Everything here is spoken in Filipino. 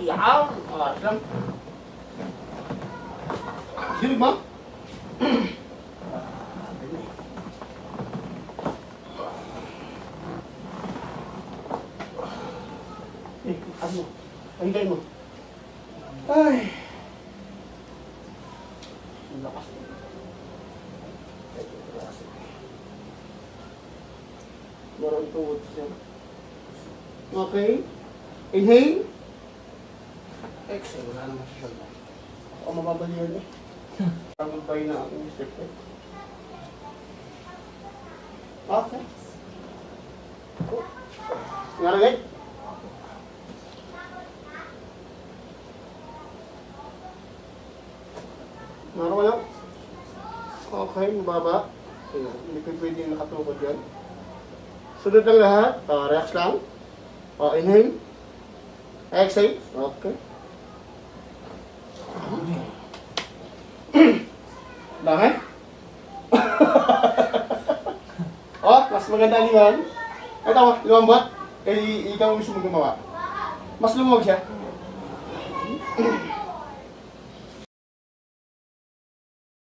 Iyaw! Lang. Hilig mo? Ano? Hintay mo. Ay. Ang lakas. Meron tungod siya. Okay. Inhale. Exhale. Wala naman siya siya. Ako mababalihan eh. Tagumpay na akong step eh. Okay. Narinig? Naroon ka lang. Okay, mababa. Hindi pa pwede nakatukod yan. Sunod lang lahat. Relax lang. Inhale. Exhale. Okay. Dami? Mas maganda yan. Ito, lumambot. Ikaw mismo gumawa. Mas lumawag siya.